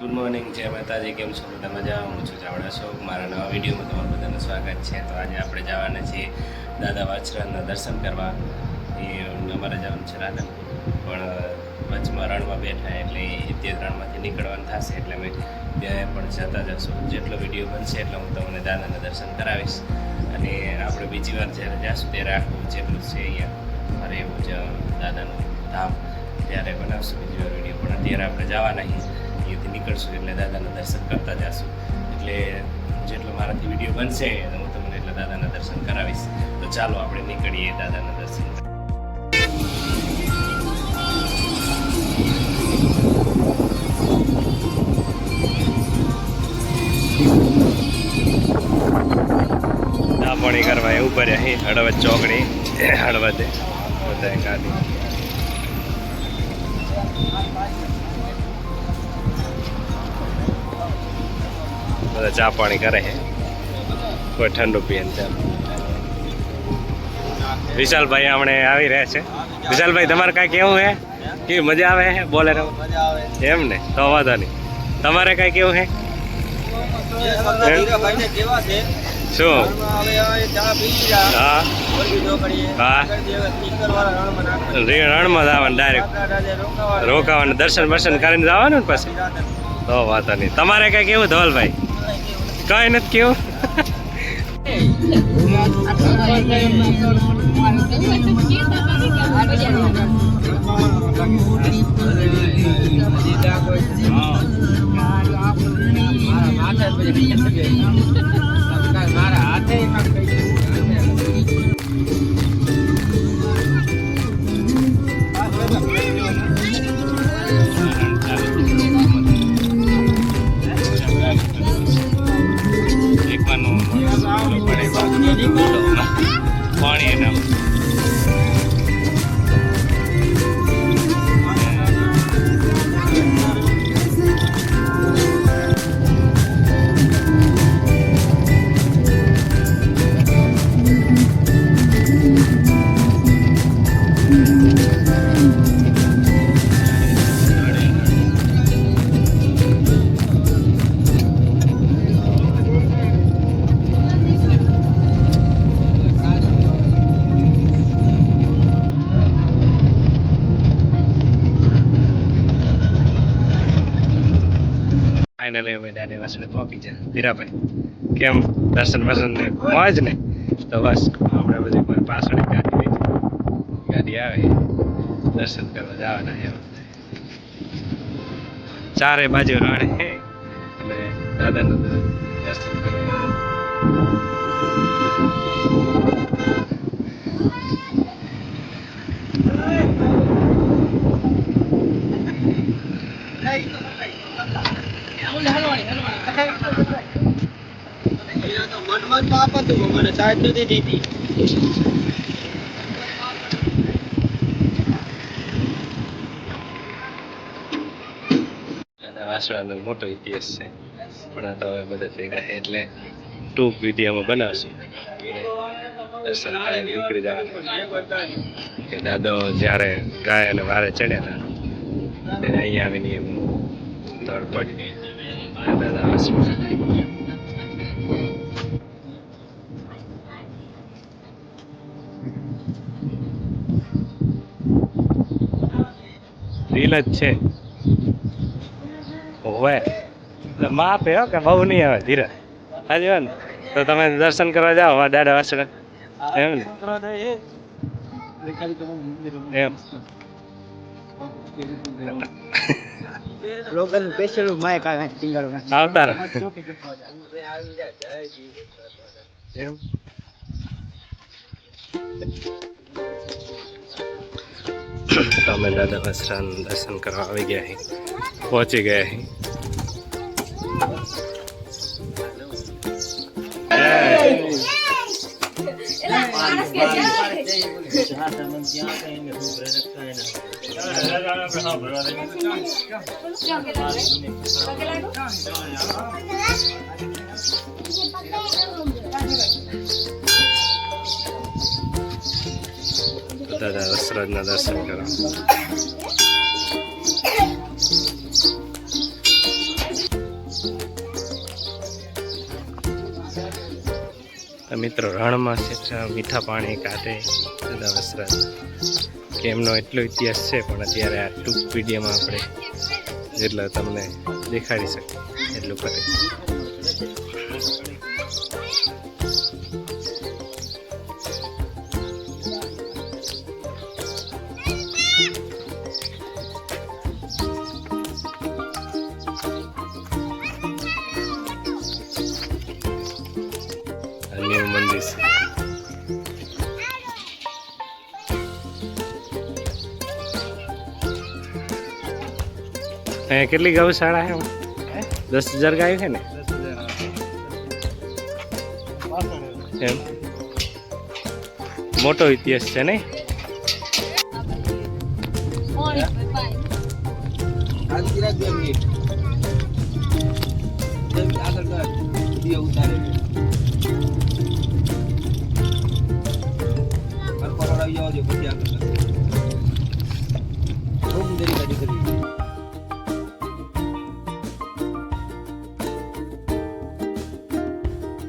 Good morning, જય માતાજી. કેમ છો બધા? મજા? હું છું ચાવડા શોક. મારા નવા વિડીયોમાં તમારું બધાનું સ્વાગત છે. તો આજે આપણે જવાના છીએ દાદા વાછરાના દર્શન કરવા. એ અમારે જવાનું છે રાધનપુર, પણ વચમાં રણમાં બેઠા એટલે તે રણમાંથી નીકળવાનું થશે એટલે અમે ત્યાં પણ જતા જશું. જેટલો વિડીયો બનશે એટલો હું તમને દાદાના દર્શન કરાવીશ. અને આપણે બીજી વાર જ્યારે જાશું ત્યારે આખું જેટલું છે અહીંયા મારે એવું જ દાદાનું ધામ ત્યારે બનાવશું બીજી વાર વિડીયો. પણ અત્યારે આપણે જવાના અહીંયાથી નીકળશું એટલે દાદાના દર્શન કરતા જશું. એટલે જેટલો મારાથી વિડીયો બનશે હું તમને એટલે દાદાના દર્શન કરાવીશ. તો ચાલો આપણે નીકળીએ દાદાના દર્શન. પાણી કરવા એવું પડે અહીં હળવદ ચોકડી હળવદે બધા ગાડી બધા ચા પાણી કરે છે, કોઈ ઠંડુ પીએ ને ચા. વિશાલભાઈ હમણે આવી રહ્યા છે. વિશાલભાઈ તમારે કાંઈ કેવું હે? કેવી મજા આવે છે? બોલે એમ ને તો વાંધો નહીં. તમારે કાંઈ કેવું હે? શું? હા રણમાં જવાનું ડાયરેક્ટ રોકાવાનું, દર્શન બર્શન કરીને જવાનું ને પછી તો વાંધો નહીં. તમારે કઈ કેવું ધવલભાઈ? કઈ નથી કેવું? મારા હાથે પાણી એના ફાઇનલી અમે દાદા વાસણે પહોંચી જાય. ધીરાભાઈ કેમ દર્શન બર્શન ને મોજ ને? તો બસ આપણે બધી કોઈ પાછળ ગાડી આવે દર્શન કરવા જવાના એમ. ચારે બાજુ રણ હે અને દાદાનું દર્શન કરવા. વાસણાનો મોટો ઇતિહાસ છે, પણ આ તો હવે બધા ભેગા છે એટલે ટૂંક વિડીયોમાં બનાવશું. દર્શન કરીને નીકળી જવાનું કે દાદો જ્યારે ગાય અને વારે ચડ્યા હતા ત્યારે અહીંયા આવીને એમ દોડ પડી દાદા વાસણા. રીલ જ છે હોય માપ હે કે બહુ નહીં આવે ધીરે હાજી ને. તો તમે દર્શન કરવા જાઓ દાદા વાસણા એમ ને? એમ આવતા એમ અમે દાદા વાસણાના દર્શન કરવા આવી ગયા અહીં, પહોંચી ગયા અહીં. દાદા વસ્ત્રાજના દર્શન કરો. મિત્રો રણમાં છે મીઠા પાણી કાઢે દાદા વસરાજ કે એમનો એટલો ઇતિહાસ છે, પણ અત્યારે આ ટૂંક વિડીયોમાં આપણે જેટલા તમને દેખાડી શકીએ એટલું કરે. ન્યુ મંદિર છે. કેટલી ગૌશાળા છે? 10,000 ગાય છે ને એમ. મોટો ઇતિહાસ છે ને. આવી જવા દે પછી આગળ